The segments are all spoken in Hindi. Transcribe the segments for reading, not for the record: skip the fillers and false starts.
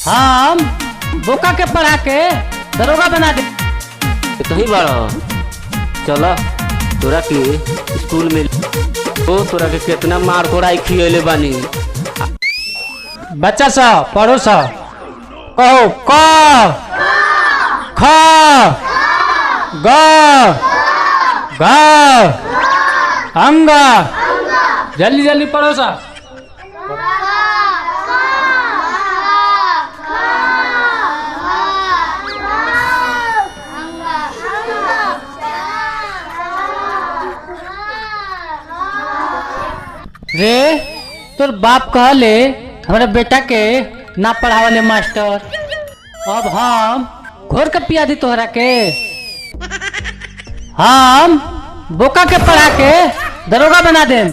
हम बोका के पढ़ा के दरोगा बना दे। तो ही बड़ा चलो तोरा के स्कूल में तोरा के कितना मार कोड़ाई खियले बानी। बच्चा सा पढ़ो सा कहो क ख ग घ अंग जल्दी जल्दी पढ़ो सा। रे तोर बाप कहले हमारे बेटा के ना पढ़ावले मास्टर, अब हम घोर के पिया दी तोहरा के। हम बोका के पढ़ा के दरोगा बना दे।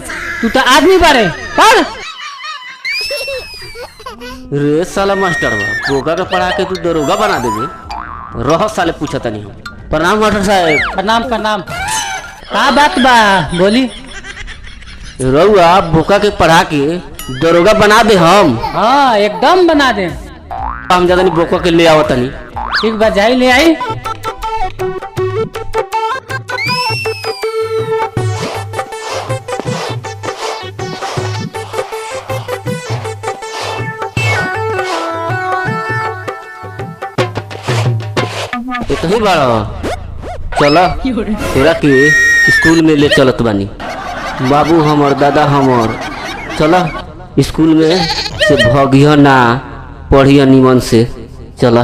तू तो आदमी बारे पढ़। रे साला मास्टर बा बोका के पढ़ा के तू दरोगा बना देबे। रह साले पूछा तनी हम। प्रणाम मास्टर साहब। प्रणाम प्रणाम। का बात बा बोली। रउआ बोका के पढ़ा के दरोगा बना दे हम। हाँ एकदम बना दे। हम ज्यादा नहीं बोका के ले आओ तनी। ठीक बा जाई ले आई। तो ही बड़ा चलो तोरा के स्कूल में ले चलत बानी। बाबू हमर दादा हमर चलो स्कूल में से भगियो ना पढ़ियो निमन से। चलो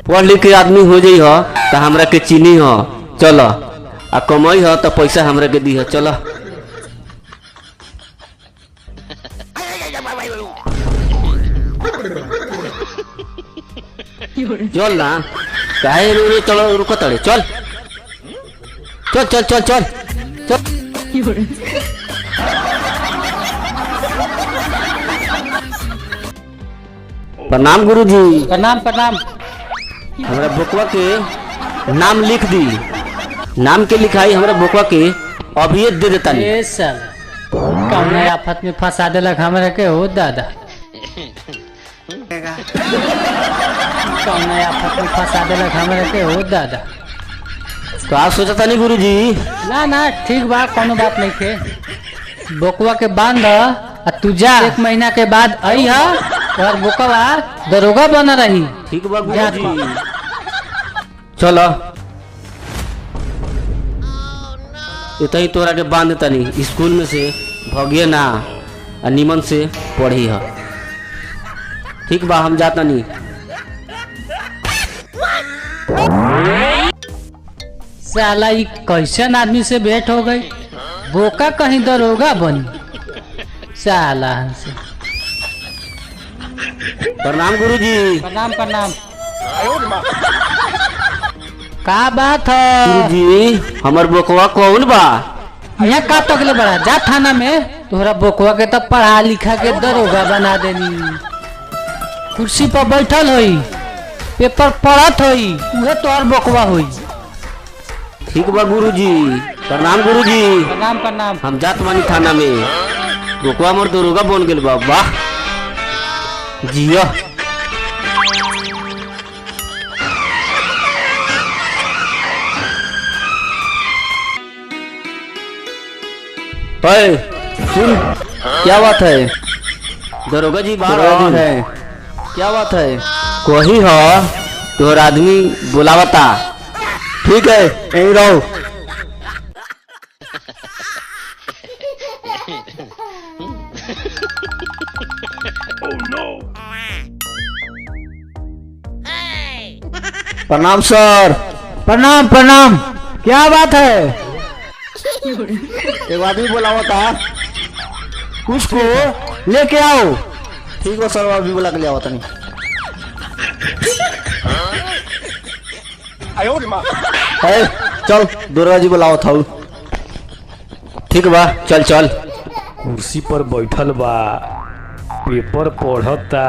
पढ़ लिख के आदमी हो जाइ हो तो हमरा के चीनी हो। चलो आ कमाई हो तो पैसा हमरा के दी हो। चलो चल ना काहे रे चलो रुको तड़े चल चल चल चल चल चल। प्रणाम गुरुजी। प्रणाम प्रणाम। हमरा बोकवा के नाम लिख दी। नाम के लिखाई हमरा बोकवा के अभी दे देता नहीं। ए साल कौन आफत में फंसा देलक हमरा के हो दादा। कौन आफत में फंसा देलक हमरा के हो दादा। तो आप सोचा था नहीं गुरुजी। ना ना ठीक बा कोनो बात नहीं थे। बोकवा के बांध आ तू जा। 1 महीना के बाद आई है और बोकवा दरोगा बना रही। ठीक बा गुरुजी। चलो इतना तोरा के बांध तनी स्कूल में से भगिए ना आ निमन से पढ़ी है। ठीक बा हम जाता नहीं। साला ये कैसन आदमी से भेंट हो गई। बोका कहीं दरोगा बनी साला से। प्रणाम गुरुजी। प्रणाम प्रणाम। का बात है गुरुजी हमर बोकवा कौन बा। यहाँ का तकले बड़ा जा थाना में। तोहरा बोकवा के तब पढ़ा लिखा के दरोगा बना देनी। कुर्सी पर बैठल होई पेपर पढ़त होई उहे तोहर बोकवा होई। ठीक बा गुरुजी। प्रणाम गुरुजी। प्रणाम प्रणाम। हम जात मानी थाना में बोकवा मोर दरोगा बन गेल बा। वाह जिया। सुन क्या बात है। दरोगा जी बाहर है। क्या बात है। कोई हो तोहर आदमी बुलावता। ठीक है यहीं रहो। प्रणाम सर। प्रणाम प्रणाम। क्या बात है। एक आदमी बुलावा था उसको लेके आओ। ठीक है सर अभी बुला के ले आवता नहीं। चल दुर्गा जी बुलाओ था। ठीक बा चल चल। कुर्सी पर बैठल बा पेपर पढ़ता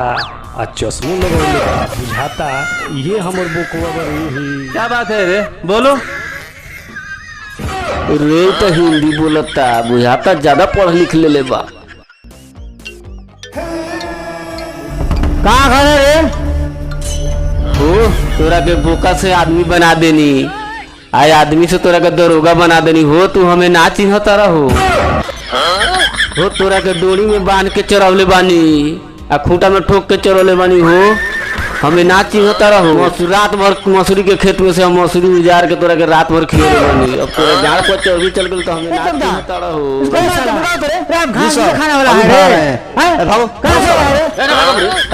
आ चश्मो लगौले बा। बुझाता ये हमर बोकवा बड़ी। क्या बात है रे बोलो। रे तो हिंदी बोलता बुझाता ज्यादा पढ़ लिख ले बा। कहाँ खड़े रे? हो तोरा के बोका से आदमी बना देनी, आय आदमी से तोरा के दरोगा बना देनी। हो तू हमें ना चिन्हता रहो। हो तोरा के डोरी में बांध के चरवले बानी, आ खूंटा में ठोक के चरवले बानी। हो हमें ना चिन्हता रहो। रात भर मसूरी के खेत में से हम मसूरी उजार के तोरा के रात भर खिले बानी। अब तोरा झाड़ पर चौबी चल गई तो हमें ना चिन्हता रहो। घास में खाने वाला है रे। हैं? भागो कहाँ से आया रे?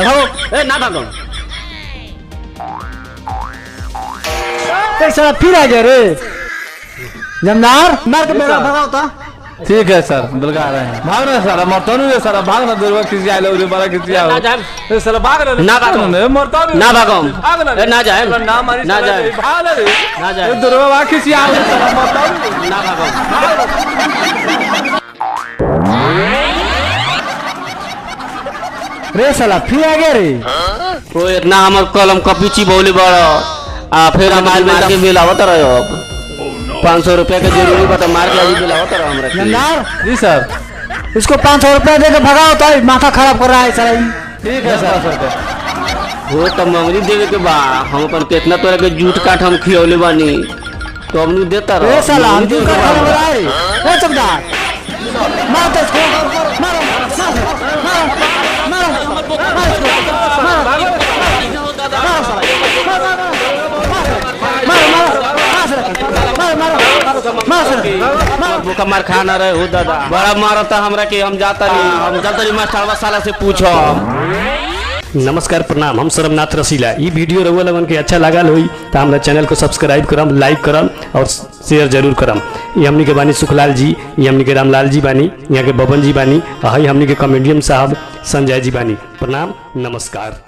भागो ना भागो। एक साला फिर आ गया रे। जमदार मार के बेड़ा भगाओ तो। ठीक है सर, बुलगा रहे हैं। भाग ना सारा, मरता नहीं है सारा, भाग ना दूरवा खिंच आए लो, बड़ा खिंच ना आओ। जाए ए साला भाग ना, ना भागो। मरता नहीं, ना भागो। भाग ना, ए, ना जाए। ना मारी, ना जाए। भाग ना रे, ना जाए। ए दूरवा खिंच आओ साला, मरता नहीं। ना भागो। रे साला फिर आ गया रे। तो इतना हमर कलम कपी चिबौले बड़ आ फिर हमारे मार के मिलावत रहो। 500 रुपया के जरूरी बता, मार के अभी मिलावत रहो हमरा के। जमदार जी सर, इसको 500 रुपया दे के भगाओ तो। माथा खराब कर रहा है साला ये। ठीक है सर। हो तो मंगनी देवे के बा, हम अपन कितना तोरा के जूट काट हम खियौले बानी, तो हमनी देता रहो। रे साला हम मंगनी क्यों देवे के खाने बा। वाला है? ए चमदार मार तो इसको, मारो बोका मार खाना रहे हो दादा, बड़ा मारता हमरा के। हम जाता नहीं मास्टर साला से पूछो। नमस्कार प्रणाम, हम सरमनाथ रसीला। ई वीडियो रउआ लगन के अच्छा लागल होई तो हमरा चैनल को सब्सक्राइब करम, लाइक करम और शेयर जरूर करम। ये हमनी के बानी सुखलाल जी, ये हमनी के रामलाल जी बानी, यहाँ के बबन जी बानी, हई हमनी के कॉमेडियन साहब संजय जी बानी। प्रणाम, नमस्कार।